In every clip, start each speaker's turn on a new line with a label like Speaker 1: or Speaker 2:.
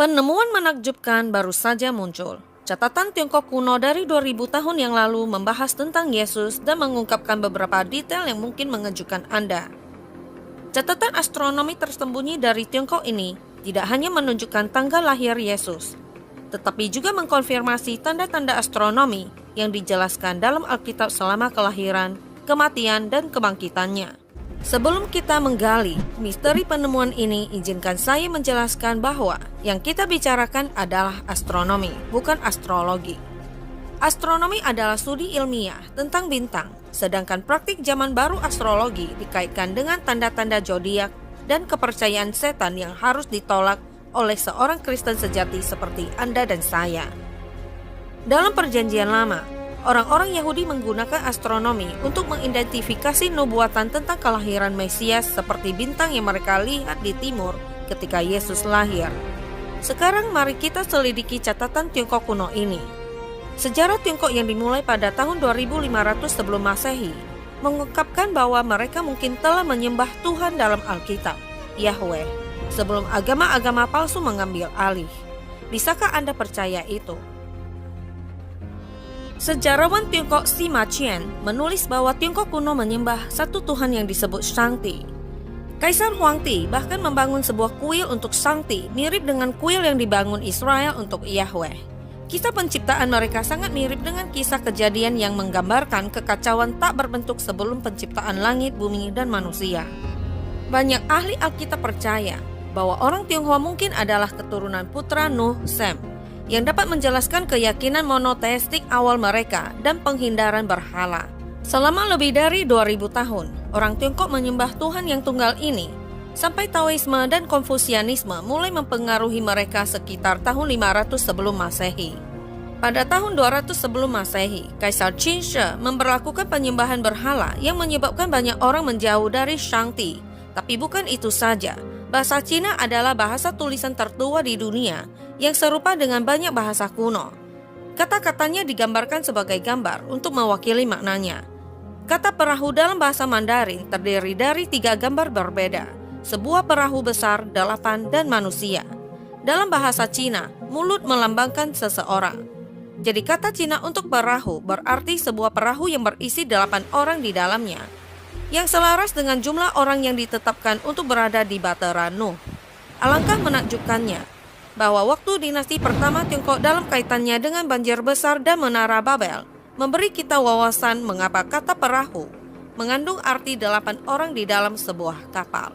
Speaker 1: Penemuan menakjubkan baru saja muncul. Catatan Tiongkok kuno dari 2000 tahun yang lalu membahas tentang Yesus dan mengungkapkan beberapa detail yang mungkin mengejutkan Anda. Catatan astronomi tersembunyi dari Tiongkok ini tidak hanya menunjukkan tanggal lahir Yesus, tetapi juga mengkonfirmasi tanda-tanda astronomi yang dijelaskan dalam Alkitab selama kelahiran, kematian, dan kebangkitannya. Sebelum kita menggali misteri penemuan ini, izinkan saya menjelaskan bahwa yang kita bicarakan adalah astronomi, bukan astrologi. Astronomi adalah studi ilmiah tentang bintang, sedangkan praktik zaman baru astrologi dikaitkan dengan tanda-tanda zodiak dan kepercayaan setan yang harus ditolak oleh seorang Kristen sejati seperti Anda dan saya. Dalam Perjanjian Lama, orang-orang Yahudi menggunakan astronomi untuk mengidentifikasi nubuatan tentang kelahiran Mesias seperti bintang yang mereka lihat di timur ketika Yesus lahir. Sekarang mari kita selidiki catatan Tiongkok kuno ini. Sejarah Tiongkok yang dimulai pada tahun 2500 sebelum Masehi mengungkapkan bahwa mereka mungkin telah menyembah Tuhan dalam Alkitab, Yahweh, sebelum agama-agama palsu mengambil alih. Bisakah Anda percaya itu? Sejarawan Tiongkok Sima Qian menulis bahwa Tiongkok kuno menyembah satu Tuhan yang disebut Shangti. Kaisar Huangti bahkan membangun sebuah kuil untuk Shangti mirip dengan kuil yang dibangun Israel untuk Yahweh. Kisah penciptaan mereka sangat mirip dengan kisah kejadian yang menggambarkan kekacauan tak berbentuk sebelum penciptaan langit, bumi, dan manusia. Banyak ahli Alkitab percaya bahwa orang Tionghoa mungkin adalah keturunan putra Nuh, Sem, yang dapat menjelaskan keyakinan monoteistik awal mereka dan penghindaran berhala. Selama lebih dari 2000 tahun, orang Tiongkok menyembah Tuhan yang tunggal ini, sampai Taoisme dan Konfusianisme mulai mempengaruhi mereka sekitar tahun 500 sebelum Masehi. Pada tahun 200 sebelum Masehi, Kaisar Qin Shi memberlakukan penyembahan berhala yang menyebabkan banyak orang menjauh dari Shangti. Tapi bukan itu saja, bahasa Cina adalah bahasa tulisan tertua di dunia yang serupa dengan banyak bahasa kuno. Kata-katanya digambarkan sebagai gambar untuk mewakili maknanya. Kata perahu dalam bahasa Mandarin terdiri dari 3 gambar berbeda, sebuah perahu besar, 8, dan manusia. Dalam bahasa Cina, mulut melambangkan seseorang. Jadi kata Cina untuk perahu berarti sebuah perahu yang berisi 8 orang di dalamnya, yang selaras dengan jumlah orang yang ditetapkan untuk berada di Bahtera Nuh. Alangkah menakjubkannya bahwa waktu dinasti pertama Tiongkok dalam kaitannya dengan banjir besar dan menara Babel memberi kita wawasan mengapa kata perahu mengandung arti 8 orang di dalam sebuah kapal.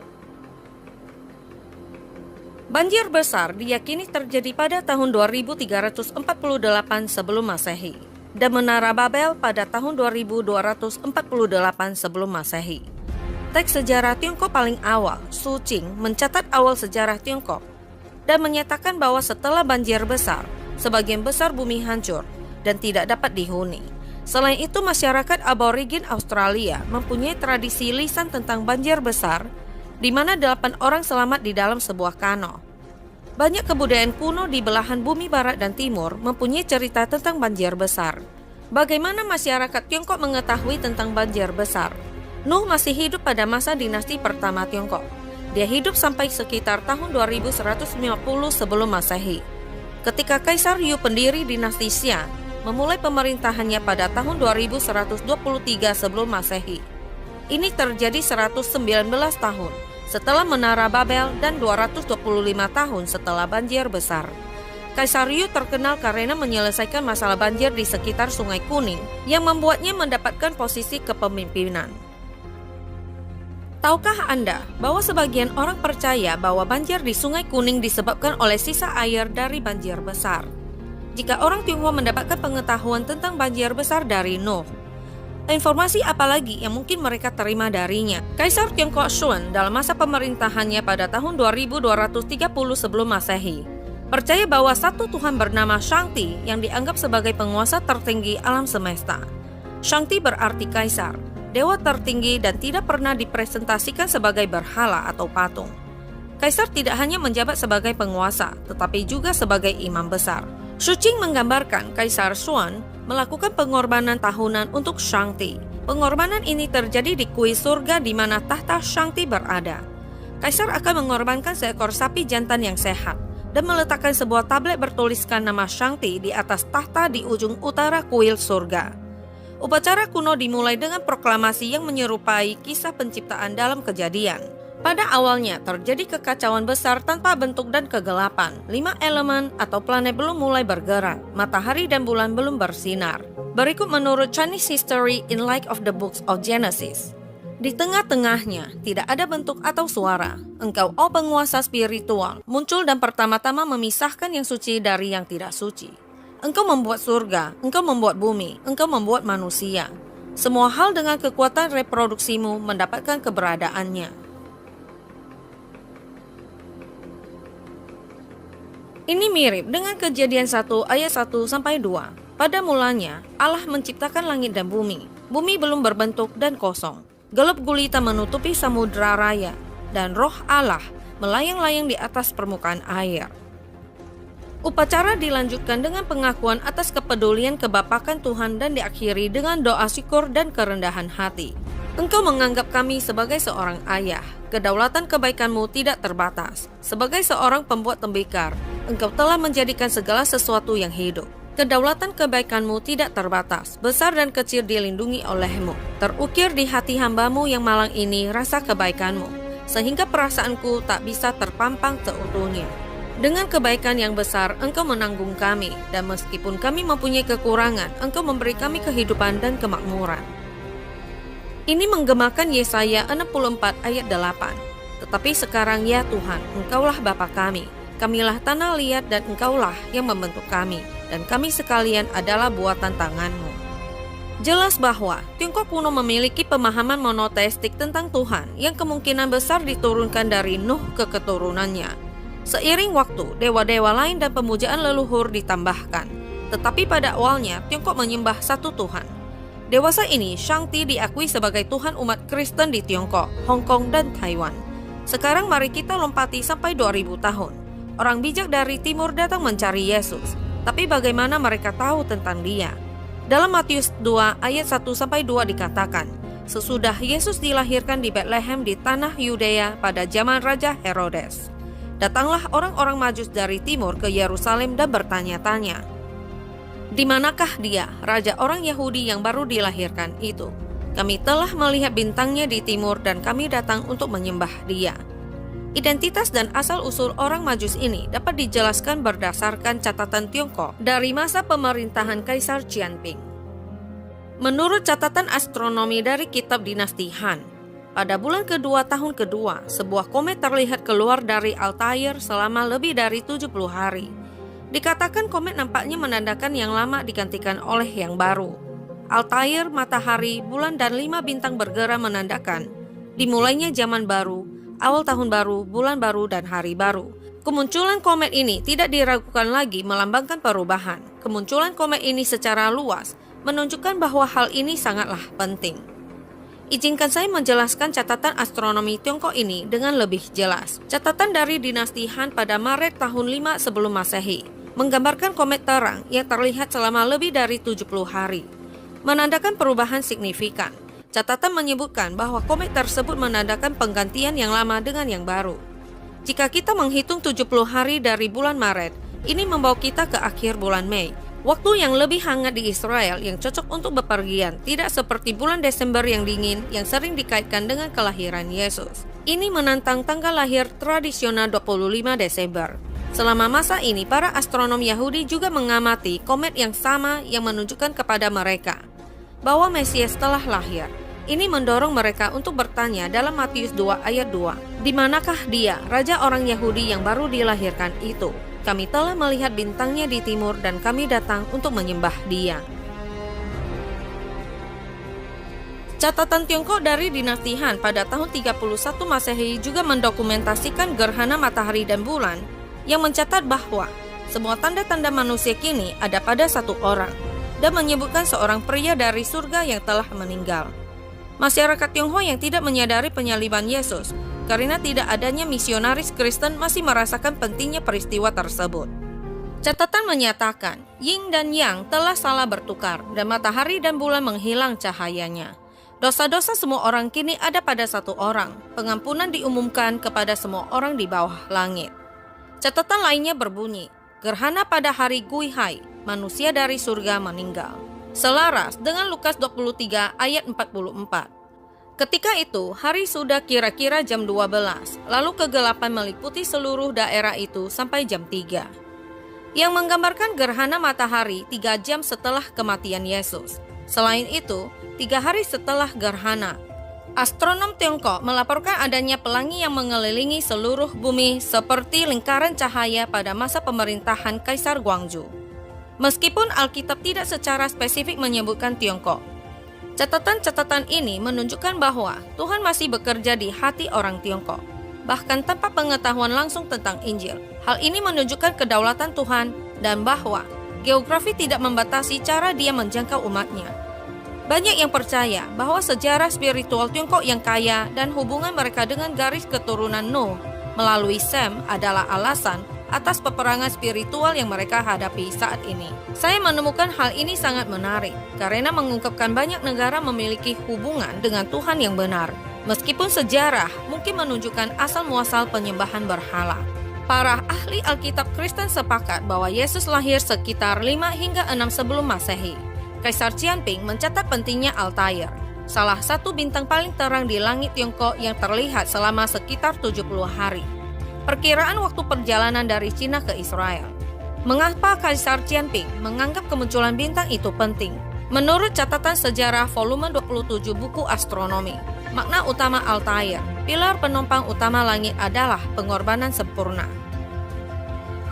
Speaker 1: Banjir besar diyakini terjadi pada tahun 2348 sebelum Masehi dan menara Babel pada tahun 2248 sebelum Masehi. Teks sejarah Tiongkok paling awal, Su Qing, mencatat awal sejarah Tiongkok dan menyatakan bahwa setelah banjir besar, sebagian besar bumi hancur dan tidak dapat dihuni. Selain itu, masyarakat aborigin Australia mempunyai tradisi lisan tentang banjir besar, di mana 8 orang selamat di dalam sebuah kano. Banyak kebudayaan kuno di belahan bumi barat dan timur mempunyai cerita tentang banjir besar. Bagaimana masyarakat Tiongkok mengetahui tentang banjir besar? Nuh masih hidup pada masa dinasti pertama Tiongkok. Dia hidup sampai sekitar tahun 2150 sebelum Masehi. Ketika Kaisar Yu pendiri dinasti Xia memulai pemerintahannya pada tahun 2123 sebelum Masehi. Ini terjadi 119 tahun setelah menara Babel dan 225 tahun setelah banjir besar. Kaisar Yu terkenal karena menyelesaikan masalah banjir di sekitar Sungai Kuning yang membuatnya mendapatkan posisi kepemimpinan. Tahukah Anda bahwa sebagian orang percaya bahwa banjir di Sungai Kuning disebabkan oleh sisa air dari banjir besar? Jika orang Tionghoa mendapatkan pengetahuan tentang banjir besar dari Nuh, informasi apa lagi yang mungkin mereka terima darinya? Kaisar Tiongkok Shun dalam masa pemerintahannya pada tahun 2230 sebelum Masehi percaya bahwa satu Tuhan bernama Shangti yang dianggap sebagai penguasa tertinggi alam semesta. Shangti berarti kaisar, dewa tertinggi dan tidak pernah dipresentasikan sebagai berhala atau patung. Kaisar tidak hanya menjabat sebagai penguasa, tetapi juga sebagai imam besar. Su Qing menggambarkan Kaisar Xuan melakukan pengorbanan tahunan untuk Shangti. Pengorbanan ini terjadi di kuil surga di mana tahta Shangti berada. Kaisar akan mengorbankan seekor sapi jantan yang sehat, dan meletakkan sebuah tablet bertuliskan nama Shangti di atas tahta di ujung utara kuil surga. Upacara kuno dimulai dengan proklamasi yang menyerupai kisah penciptaan dalam Kejadian. Pada awalnya terjadi kekacauan besar tanpa bentuk dan kegelapan. 5 elemen atau planet belum mulai bergerak, matahari dan bulan belum bersinar. Berikut menurut Chinese History in Light of the Books of Genesis. Di tengah-tengahnya tidak ada bentuk atau suara. Engkau, oh penguasa spiritual, muncul dan pertama-tama memisahkan yang suci dari yang tidak suci. Engkau membuat surga, engkau membuat bumi, engkau membuat manusia. Semua hal dengan kekuatan reproduksimu mendapatkan keberadaannya. Ini mirip dengan Kejadian 1 ayat 1-2. Pada mulanya, Allah menciptakan langit dan bumi. Bumi belum berbentuk dan kosong. Gelap gulita menutupi samudra raya, dan roh Allah melayang-layang di atas permukaan air. Upacara dilanjutkan dengan pengakuan atas kepedulian kebapakan Tuhan dan diakhiri dengan doa syukur dan kerendahan hati. Engkau menganggap kami sebagai seorang ayah. Kedaulatan kebaikanmu tidak terbatas. Sebagai seorang pembuat tembikar, engkau telah menjadikan segala sesuatu yang hidup. Kedaulatan kebaikanmu tidak terbatas, besar dan kecil dilindungi olehmu. Terukir di hati hambamu yang malang ini rasa kebaikanmu, sehingga perasaanku tak bisa terpampang seutuhnya. Dengan kebaikan yang besar, engkau menanggung kami, dan meskipun kami mempunyai kekurangan, engkau memberi kami kehidupan dan kemakmuran. Ini menggemakan Yesaya 64 ayat 8. Tetapi sekarang ya Tuhan, engkaulah Bapa kami. Kamilah tanah liat dan engkaulah yang membentuk kami, dan kami sekalian adalah buatan tanganmu. Jelas bahwa Tiongkok kuno memiliki pemahaman monoteistik tentang Tuhan yang kemungkinan besar diturunkan dari Nuh ke keturunannya. Seiring waktu, dewa-dewa lain dan pemujaan leluhur ditambahkan. Tetapi pada awalnya, Tiongkok menyembah satu Tuhan. Dewasa ini, Shangti diakui sebagai Tuhan umat Kristen di Tiongkok, Hong Kong, dan Taiwan. Sekarang mari kita lompati sampai 2000 tahun. Orang bijak dari timur datang mencari Yesus. Tapi bagaimana mereka tahu tentang dia? Dalam Matius 2 ayat 1-2 dikatakan, sesudah Yesus dilahirkan di Bethlehem di tanah Yudea pada zaman Raja Herodes, datanglah orang-orang Majus dari timur ke Yerusalem dan bertanya-tanya, di manakah dia, raja orang Yahudi yang baru dilahirkan itu? Kami telah melihat bintangnya di timur dan kami datang untuk menyembah dia. Identitas dan asal-usul orang Majus ini dapat dijelaskan berdasarkan catatan Tiongkok dari masa pemerintahan Kaisar Qianping. Menurut catatan astronomi dari kitab dinasti Han, pada bulan kedua tahun kedua, sebuah komet terlihat keluar dari Altair selama lebih dari 70 hari. Dikatakan komet nampaknya menandakan yang lama digantikan oleh yang baru. Altair, matahari, bulan, dan 5 bintang bergerak menandakan dimulainya zaman baru, awal tahun baru, bulan baru, dan hari baru. Kemunculan komet ini tidak diragukan lagi melambangkan perubahan. Kemunculan komet ini secara luas menunjukkan bahwa hal ini sangatlah penting. Izinkan saya menjelaskan catatan astronomi Tiongkok ini dengan lebih jelas. Catatan dari dinasti Han pada Maret tahun 5 sebelum Masehi menggambarkan komet terang yang terlihat selama lebih dari 70 hari, menandakan perubahan signifikan. Catatan menyebutkan bahwa komet tersebut menandakan penggantian yang lama dengan yang baru. Jika kita menghitung 70 hari dari bulan Maret, ini membawa kita ke akhir bulan Mei, waktu yang lebih hangat di Israel yang cocok untuk bepergian, tidak seperti bulan Desember yang dingin yang sering dikaitkan dengan kelahiran Yesus. Ini menantang tanggal lahir tradisional 25 Desember. Selama masa ini, para astronom Yahudi juga mengamati komet yang sama yang menunjukkan kepada mereka bahwa Mesias telah lahir. Ini mendorong mereka untuk bertanya dalam Matius 2 ayat 2, di manakah dia, raja orang Yahudi yang baru dilahirkan itu? Kami telah melihat bintangnya di timur dan kami datang untuk menyembah dia. Catatan Tiongkok dari dinasti Han pada tahun 31 Masehi juga mendokumentasikan gerhana matahari dan bulan yang mencatat bahwa semua tanda-tanda manusia kini ada pada satu orang dan menyebutkan seorang pria dari surga yang telah meninggal. Masyarakat Tionghoa yang tidak menyadari penyaliban Yesus karena tidak adanya misionaris Kristen masih merasakan pentingnya peristiwa tersebut. Catatan menyatakan Yin dan Yang telah salah bertukar dan matahari dan bulan menghilang cahayanya. Dosa-dosa semua orang kini ada pada satu orang. Pengampunan diumumkan kepada semua orang di bawah langit. Catatan lainnya berbunyi, gerhana pada hari Gui Hai, manusia dari surga meninggal. Selaras dengan Lukas 23 ayat 44. Ketika itu, hari sudah kira-kira jam 12, lalu kegelapan meliputi seluruh daerah itu sampai jam 3. Yang menggambarkan gerhana matahari 3 jam setelah kematian Yesus. Selain itu, 3 hari setelah gerhana, astronom Tiongkok melaporkan adanya pelangi yang mengelilingi seluruh bumi seperti lingkaran cahaya pada masa pemerintahan Kaisar Guangzhou. Meskipun Alkitab tidak secara spesifik menyebutkan Tiongkok, catatan-catatan ini menunjukkan bahwa Tuhan masih bekerja di hati orang Tiongkok, bahkan tanpa pengetahuan langsung tentang Injil. Hal ini menunjukkan kedaulatan Tuhan dan bahwa geografi tidak membatasi cara Dia menjangkau umatnya. Banyak yang percaya bahwa sejarah spiritual Tiongkok yang kaya dan hubungan mereka dengan garis keturunan Nuh melalui Sem adalah alasan atas peperangan spiritual yang mereka hadapi saat ini. Saya menemukan hal ini sangat menarik karena mengungkapkan banyak negara memiliki hubungan dengan Tuhan yang benar, meskipun sejarah mungkin menunjukkan asal-muasal penyembahan berhala. Para ahli Alkitab Kristen sepakat bahwa Yesus lahir sekitar 5 hingga 6 sebelum Masehi. Kaisar Qianping mencatat pentingnya Altair, salah satu bintang paling terang di langit Tiongkok yang terlihat selama sekitar 70 hari. Perkiraan waktu perjalanan dari Cina ke Israel. Mengapa Kaisar Qianping menganggap kemunculan bintang itu penting? Menurut catatan sejarah volume 27 buku astronomi, makna utama Altair, pilar penopang utama langit adalah pengorbanan sempurna.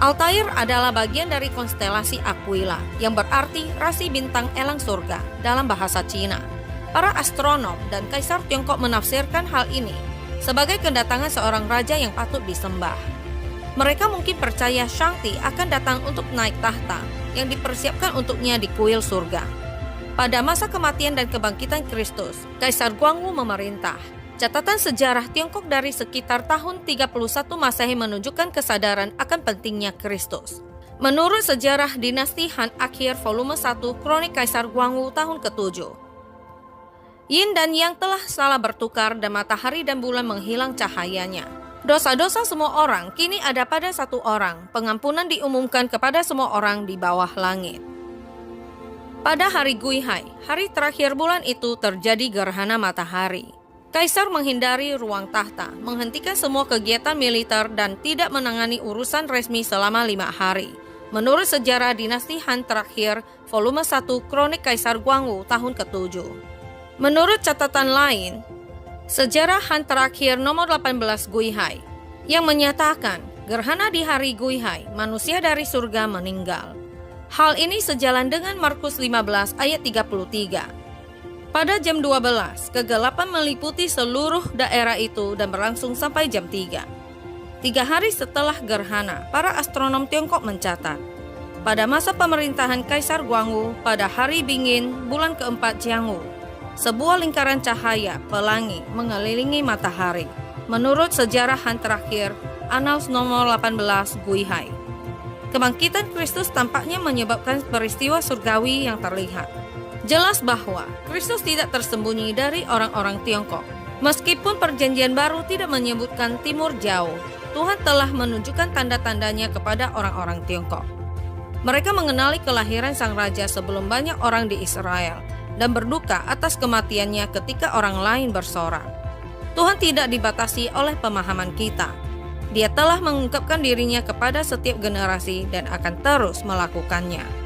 Speaker 1: Altair adalah bagian dari konstelasi Aquila, yang berarti rasi bintang elang surga dalam bahasa Cina. Para astronom dan kaisar Tiongkok menafsirkan hal ini sebagai kedatangan seorang raja yang patut disembah. Mereka mungkin percaya Shangti akan datang untuk naik tahta yang dipersiapkan untuknya di kuil surga. Pada masa kematian dan kebangkitan Kristus, Kaisar Guangwu memerintah. Catatan sejarah Tiongkok dari sekitar tahun 31 Masehi menunjukkan kesadaran akan pentingnya Kristus. Menurut sejarah dinasti Han akhir volume 1 Kronik Kaisar Guangwu tahun ke-7, Yin dan Yang telah salah bertukar dan matahari dan bulan menghilang cahayanya. Dosa-dosa semua orang kini ada pada satu orang. Pengampunan diumumkan kepada semua orang di bawah langit. Pada hari Gui Hai, hari terakhir bulan itu terjadi gerhana matahari. Kaisar menghindari ruang tahta, menghentikan semua kegiatan militer dan tidak menangani urusan resmi selama 5 hari. Menurut sejarah dinasti Han terakhir, volume 1 Kronik Kaisar Guangwu tahun ke-7. Menurut catatan lain, sejarah Han terakhir nomor 18 Gui Hai, yang menyatakan gerhana di hari Gui Hai, manusia dari surga meninggal. Hal ini sejalan dengan Markus 15 ayat 33. Pada jam 12, kegelapan meliputi seluruh daerah itu dan berlangsung sampai jam 3. 3 hari setelah gerhana, para astronom Tiongkok mencatat, pada masa pemerintahan Kaisar Guangwu pada hari Bingin bulan keempat Jiangwu, sebuah lingkaran cahaya pelangi mengelilingi matahari. Menurut sejarah Han terakhir, Annals nomor 18 Gui Hai. Kebangkitan Kristus tampaknya menyebabkan peristiwa surgawi yang terlihat. Jelas bahwa Kristus tidak tersembunyi dari orang-orang Tiongkok. Meskipun perjanjian baru tidak menyebutkan timur jauh, Tuhan telah menunjukkan tanda-tandanya kepada orang-orang Tiongkok. Mereka mengenali kelahiran sang raja sebelum banyak orang di Israel dan berduka atas kematiannya ketika orang lain bersorak. Tuhan tidak dibatasi oleh pemahaman kita. Dia telah mengungkapkan dirinya kepada setiap generasi dan akan terus melakukannya.